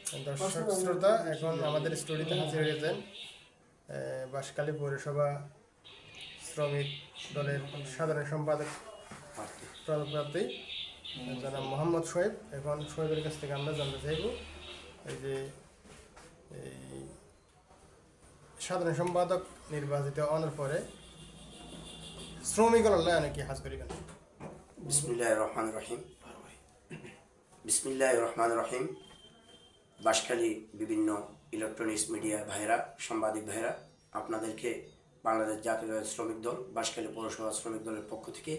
দর্শক শ্রোতা, এখন আমাদের স্টুডিওতে হাজির হয়েছেন বাঁশখালী পৌরসভা শ্রমিক দলের সাধারণ সম্পাদক পদপ্রার্থী জনাব মোহাম্মদ শোয়েব। এখন শোয়েবের কাছ থেকে আমরা জানতে চাইব এই যে এই সাধারণ সম্পাদক নির্বাচিত হওয়ার পরে শ্রমিক কল্যাণে কি কাজ করিবেন। বিসমিল্লাহির রহমানির রহিম। বিসমিল্লাহির রহমানির রহিম। বাঁশখালী বিভিন্ন ইলেকট্রনিক্স মিডিয়া ভাইরা, সাংবাদিক ভাইরা, আপনাদেরকে বাংলাদেশ জাতীয় শ্রমিক দল বাঁশখালী পৌরসভা শ্রমিক দলের পক্ষ থেকে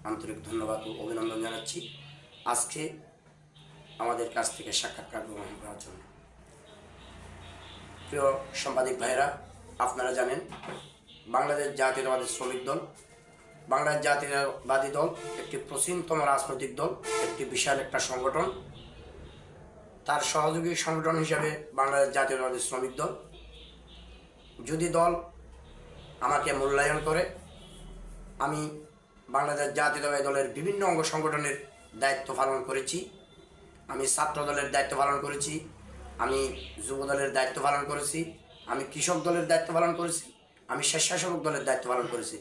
আন্তরিক ধন্যবাদ ও অভিনন্দন জানাচ্ছি আজকে আমাদের কাছ থেকে সাক্ষাৎকার গ্রহণ করার জন্য। প্রিয় সাংবাদিক ভাইরা, আপনারা জানেন বাংলাদেশ জাতীয়তাবাদী শ্রমিক দল, বাংলাদেশ জাতীয়তাবাদী দল একটি প্রাচীনতম রাজনৈতিক দল, একটি বিশাল একটা সংগঠন। তার সহযোগী সংগঠন হিসাবে বাংলাদেশ জাতীয়তাবাদী শ্রমিক দল, যদি দল আমাকে মূল্যায়ন করে, আমি বাংলাদেশ জাতীয়তাবাদী দলের বিভিন্ন অঙ্গ সংগঠনের দায়িত্ব পালন করেছি। আমি ছাত্র দলের দায়িত্ব পালন করেছি, আমি যুব দলের দায়িত্ব পালন করেছি, আমি কৃষক দলের দায়িত্ব পালন করেছি, আমি স্বেচ্ছাসেবক দলের দায়িত্ব পালন করেছি।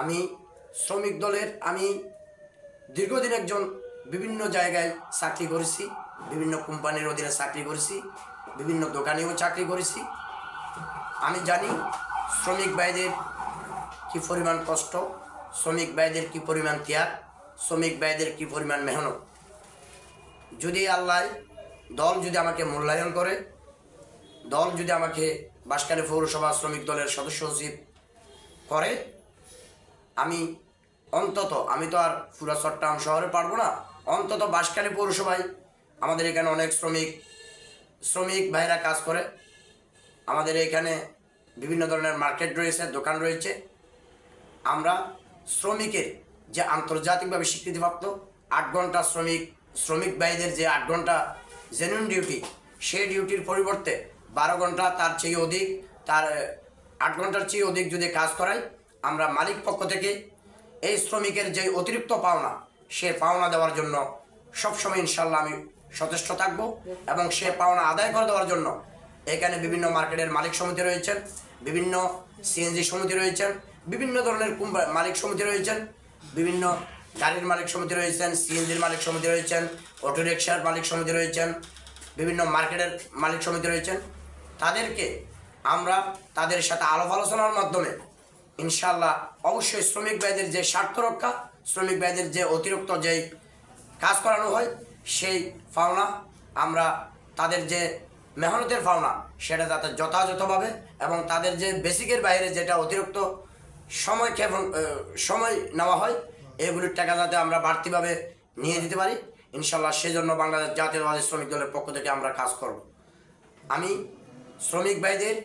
আমি শ্রমিক দলের দীর্ঘদিন একজন বিভিন্ন জায়গায় চাকরি করেছি, বিভিন্ন কোম্পানির অধীনে চাকরি করেছি, বিভিন্ন দোকানেও চাকরি করেছি। আমি জানি শ্রমিক ভাইদের কী পরিমাণ কষ্ট, শ্রমিক ভাইদের কী পরিমাণ ত্যাগ, শ্রমিক ভাইদের কী পরিমাণ মেহনত। যদি আল্লাহ দল যদি আমাকে মূল্যায়ন করে, দল যদি আমাকে বাঁশখালী পৌরসভা শ্রমিক দলের সদস্য সচিব করে, আমি অন্তত, আমি তো আর পুরা চট্টগ্রাম শহরে পারবো না, অন্তত বাঁশখালী পৌরসভায় আমাদের এখানে অনেক শ্রমিক ভাইরা কাজ করে। আমাদের এখানে বিভিন্ন ধরনের মার্কেট রয়েছে, দোকান রয়েছে। আমরা শ্রমিকের যে আন্তর্জাতিকভাবে স্বীকৃতিপ্রাপ্ত 8 ঘন্টা শ্রমিক ভাইদের যে 8 ঘন্টা জেনুইন ডিউটি, সেই ডিউটির পরিবর্তে 12 ঘন্টা, তার চেয়ে অধিক, তার 8 ঘন্টার চেয়ে অধিক যদি কাজ করাই, আমরা মালিক পক্ষ থেকে এই শ্রমিকের যে অতিরিক্ত পাওনা, সে পাওনা দেওয়ার জন্য সবসময় ইনশাল্লাহ আমি সচেষ্ট থাকব। এবং সে পাওনা আদায় করে দেওয়ার জন্য এখানে বিভিন্ন মার্কেটের মালিক সমিতি রয়েছেন, বিভিন্ন সিএনজি সমিতি রয়েছেন, বিভিন্ন ধরনের মালিক সমিতি রয়েছেন, বিভিন্ন গাড়ির মালিক সমিতি রয়েছেন, সিএনজির মালিক সমিতি রয়েছেন, অটোরিকশার মালিক সমিতি রয়েছেন, বিভিন্ন মার্কেটের মালিক সমিতি রয়েছেন। তাদেরকে আমরা তাদের সাথে আলাপ আলোচনার মাধ্যমে ইনশাল্লাহ অবশ্যই শ্রমিক ভাইদের যে স্বার্থ রক্ষা, শ্রমিক ভাইদের যে অতিরিক্ত যেই কাজ করানো হয়, সেই পাওনা আমরা, তাদের যে মেহনতের পাওনা, সেটা যাতে যথাযথভাবে এবং তাদের যে বেসিকের বাইরে যেটা অতিরিক্ত সময় নেওয়া হয়, এগুলির টাকা যাতে আমরা বাড়তিভাবে নিয়ে দিতে পারি ইনশাল্লাহ, সেজন্য বাংলাদেশ জাতীয়তাবাদী শ্রমিক দলের পক্ষ থেকে আমরা কাজ করব। আমি শ্রমিক ভাইদের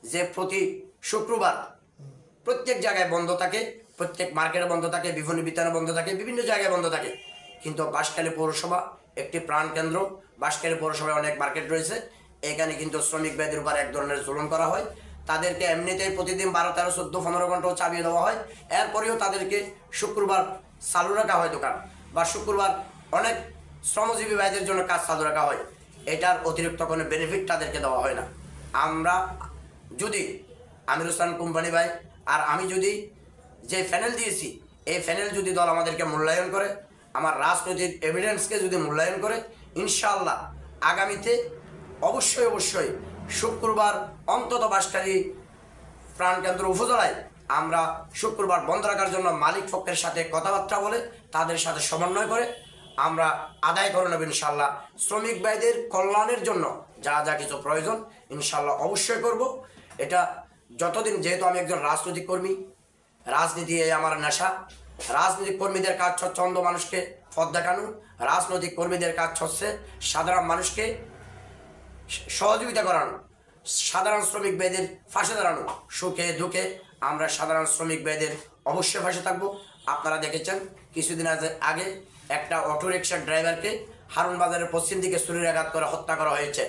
যে প্রতি শুক্রবার প্রত্যেক জায়গায় বন্ধ থাকে, প্রত্যেক মার্কেটে বন্ধ থাকে, বিভিন্ন বিতানে বন্ধ থাকে, বিভিন্ন জায়গায় বন্ধ থাকে, কিন্তু বাঁশখালী পৌরসভা একটি প্রাণকেন্দ্র। বাঁশখালী পৌরসভায় অনেক মার্কেট রয়েছে, এখানে কিন্তু শ্রমিক ভাইদের উপর এক ধরনের জুলুম করা হয়। তাদেরকে এমনিতেই প্রতিদিন 12, 13, 14, 15 ঘন্টাও চাপিয়ে দেওয়া হয়। এরপরেও তাদেরকে শুক্রবার চালু রাখা হয় দোকান, বা শুক্রবার অনেক শ্রমজীবী ভাইদের জন্য কাজ চালু রাখা হয়। এটার অতিরিক্ত কোনো বেনিফিট তাদেরকে দেওয়া হয় না। আমরা যদি আমির হোসেন কোম্পানি ভাই আর আমি যদি যে প্যানেল দিয়েছি, এই প্যানেল যদি দল আমাদেরকে মূল্যায়ন করে, আমার রাজনৈতিক এভিডেন্সকে যদি মূল্যায়ন করে, ইনশাআল্লাহ আগামীতে অবশ্যই শুক্রবার অন্তত বাঁশখালী প্রাণকেন্দ্র উপজেলায় আমরা শুক্রবার বন্ধ রাখার জন্য মালিক পক্ষের সাথে কথাবার্তা বলে, তাদের সাথে সমন্বয় করে আমরা আদায় করে নেব ইনশাআল্লাহ। শ্রমিক ভাইদের কল্যাণের জন্য যা যা কিছু প্রয়োজন ইনশাআল্লাহ অবশ্যই করব। এটা যতদিন, যেহেতু আমি একজন রাজনৈতিক কর্মী, রাজনীতি আমার নেশা। রাজনৈতিক কর্মীদের কাজ হচ্ছে অন্ধ মানুষকে পথ দেখানো, রাজনৈতিক কর্মীদের কাজ হচ্ছে সাধারণ মানুষকে সহযোগিতা করানো, সাধারণ শ্রমিক ভাইদের পাশে দাঁড়ানো। সুখে দুঃখে আমরা সাধারণ শ্রমিক ভাইদের অবশ্যই পাশে থাকবো। আপনারা দেখেছেন কিছুদিন আগে একটা অটোরিকশার ড্রাইভারকে হারুন বাজারের পশ্চিম দিকে ছুরিকাঘাত করে হত্যা করা হয়েছে।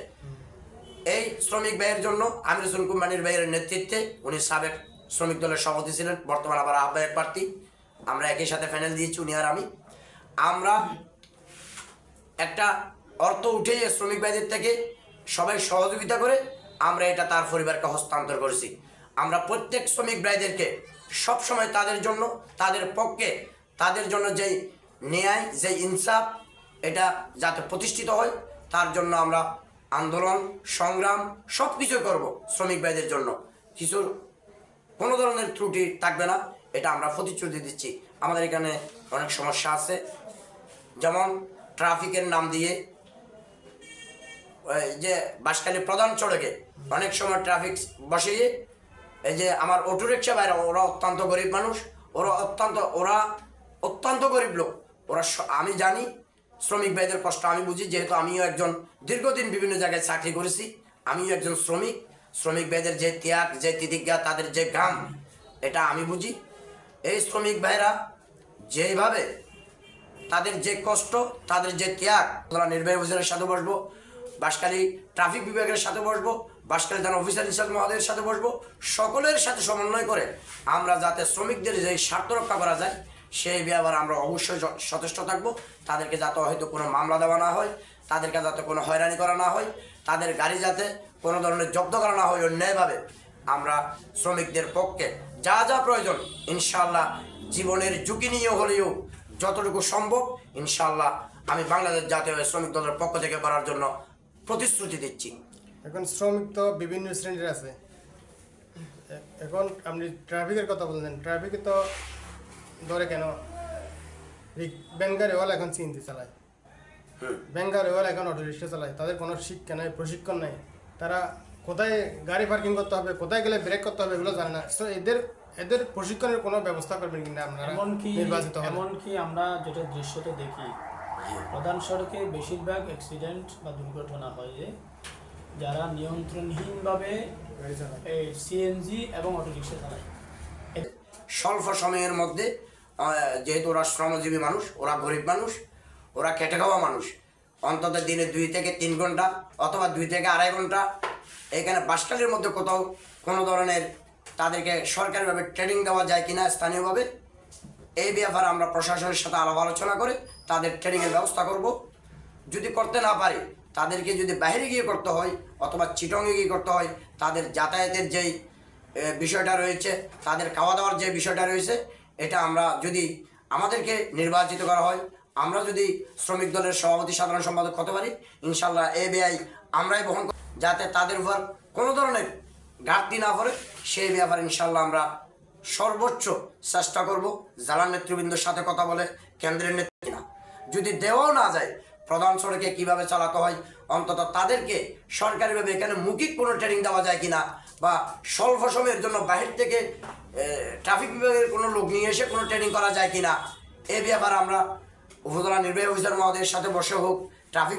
এই শ্রমিক ভাইয়ের জন্য আমির হোসেন কোম্পানির ভাইয়ের নেতৃত্বে, উনি সাবেক শ্রমিক দলের সভাপতি ছিলেন, বর্তমান আবার আহ্বায়ক প্রার্থী, আমরা একই সাথে প্যানেল দিয়েছি উনি আর আমি। আমরা একটা অর্থ উঠে শ্রমিক ভাইদের থেকে সবাই সহযোগিতা করে আমরা এটা তার পরিবারকে হস্তান্তর করেছি। আমরা প্রত্যেক শ্রমিক ভাইদেরকে সবসময় তাদের জন্য, তাদের পক্ষে, তাদের জন্য যেই ন্যায়, যে ইনসাফ, এটা যাতে প্রতিষ্ঠিত হয় তার জন্য আমরা আন্দোলন, সংগ্রাম সব কিছুই করবো শ্রমিক ভাইদের জন্য। কিছুর কোনো ধরনের ত্রুটি থাকবে না, এটা আমরা প্রতিশ্রুতি দিচ্ছি। আমাদের এখানে অনেক সমস্যা আছে, যেমন ট্রাফিকের নাম দিয়ে যে বাঁশখালী প্রধান সড়কে অনেক সময় ট্রাফিক বসিয়ে, এই যে আমার অটো রিক্সা ভাইরা, ওরা অত্যন্ত গরিব মানুষ, ওরা অত্যন্ত গরিব লোক। আমি জানি শ্রমিক ভাইদের কষ্ট আমি বুঝি, যেহেতু আমিও একজন দীর্ঘদিন বিভিন্ন জায়গায় চাকরি করেছি, আমিও একজন শ্রমিক ভাইদের যে ত্যাগ, যে তিতিজ্ঞা, তাদের যে ঘাম, এটা আমি বুঝি। এই শ্রমিক ভাইরা যেভাবে তাদের যে কষ্ট, তাদের যে ত্যাগ, নির্বাহী অফিসারের সাথে বসবো, বাঁশখালী ট্রাফিক বিভাগের সাথে বসবো, বাঁশখালী থানা অফিসার ইনচার্জ মহোদয়ের সাথে বসবো, সকলের সাথে সমন্বয় করে আমরা যাতে শ্রমিকদের যে স্বার্থ রক্ষা করা যায় সেই ব্যাপারে আমরা অবশ্যই সচেষ্ট থাকবো। তাদেরকে যাতে হয়তো কোনো মামলা দেওয়া না হয়, তাদেরকে যাতে কোনো হয়রানি করা না হয়, তাদের গাড়ি যাতে কোনো ধরনের জব্দ করা না হয় অন্যায়ভাবে, আমরা শ্রমিকদের পক্ষে যা যা প্রয়োজন ইনশাআল্লাহ জীবনের ঝুঁকি নিয়ে হলেও যতটুকু সম্ভব ইনশাআল্লাহ আমি বাংলাদেশ জাতীয় শ্রমিক দলের পক্ষ থেকে করার জন্য প্রতিশ্রুতি দিচ্ছি। এখন শ্রমিক তো বিভিন্ন শ্রেণীর আছে। এখন আপনি ট্রাফিকের কথা বললেন, ট্রাফিকে তো ধরে কেন ব্যাংকারিওয়ালা এখন চিনতে চালায়, ব্যাংকারিওয়ালা এখন অটো রিক্সা চালায়, তাদের কোনো শিক্ষা নেই, প্রশিক্ষণ নেই, তারা কোথায় গাড়ি পার্কিং করতে হবে, কোথায় গেলে ব্রেক করতে হবে এগুলো জানে না। সো এদের প্রশিক্ষণের কোনো ব্যবস্থা করবেন কিনা আপনারা নির্বাচিত হলে? এমনকি আমরা যেটা দৃশ্যতে দেখি, প্রধান সড়কে বেশিরভাগ অ্যাক্সিডেন্ট বা দুর্ঘটনা হয় যে যারা নিয়ন্ত্রণহীনভাবে এই সিএনজি এবং অটোরিক্সা চালায়। স্বল্প সময়ের মধ্যে, যেহেতু ওরা শ্রমজীবী মানুষ, ওরা গরিব মানুষ, ওরা খেটে খাওয়া মানুষ, অন্তত দিনে 2 থেকে 3 ঘন্টা অথবা 2 থেকে 2.5 ঘন্টা এখানে বাঁশখালীর মধ্যে কোথাও কোনো ধরনের তাদেরকে সরকারিভাবে ট্রেনিং দেওয়া যায় কিনা স্থানীয়ভাবে, এই ব্যাপারে আমরা প্রশাসনের সাথে আলাপ আলোচনা করে তাদের ট্রেনিংয়ের ব্যবস্থা করব। যদি করতে না পারি, তাদেরকে যদি বাইরে গিয়ে করতে হয় অথবা চিটংয়ে গিয়ে করতে হয়, তাদের যাতায়াতের যেই বিষয়টা রয়েছে, তাদের খাওয়া দাওয়ার যে বিষয়টা রয়েছে, এটা আমরা যদি আমাদেরকে নির্বাচিত করা হয়, আমরা যদি শ্রমিক দলের সভাপতি সাধারণ সম্পাদক হতে পারি, ইনশাল্লাহ এই ব্যয় আমরাই বহন করব, যাতে তাদের উপর কোনো ধরনের ঘাটতি না পড়ে সেই ব্যাপারে ইনশাল্লাহ আমরা সর্বোচ্চ চেষ্টা করব। জেলার নেতৃবৃন্দের সাথে কথা বলে কেন্দ্রের নেতৃত্ব না, যদি দেওয়াও না যায় প্রধান সড়কে কিভাবে চালাতে হয়, অন্তত তাদেরকে সরকারিভাবে এখানে মৌখিক কোনো ট্রেনিং দেওয়া যায় কিনা, বা স্বল্প সময়ের জন্য বাহির থেকে ট্রাফিক বিভাগের কোনো লোক নিয়ে এসে কোনো ট্রেনিং করা যায় কিনা, এই ব্যাপারে আমরা উপজেলা নির্বাহী অফিসার মহোদয়ের সাথে বসে হোক, ট্রাফিক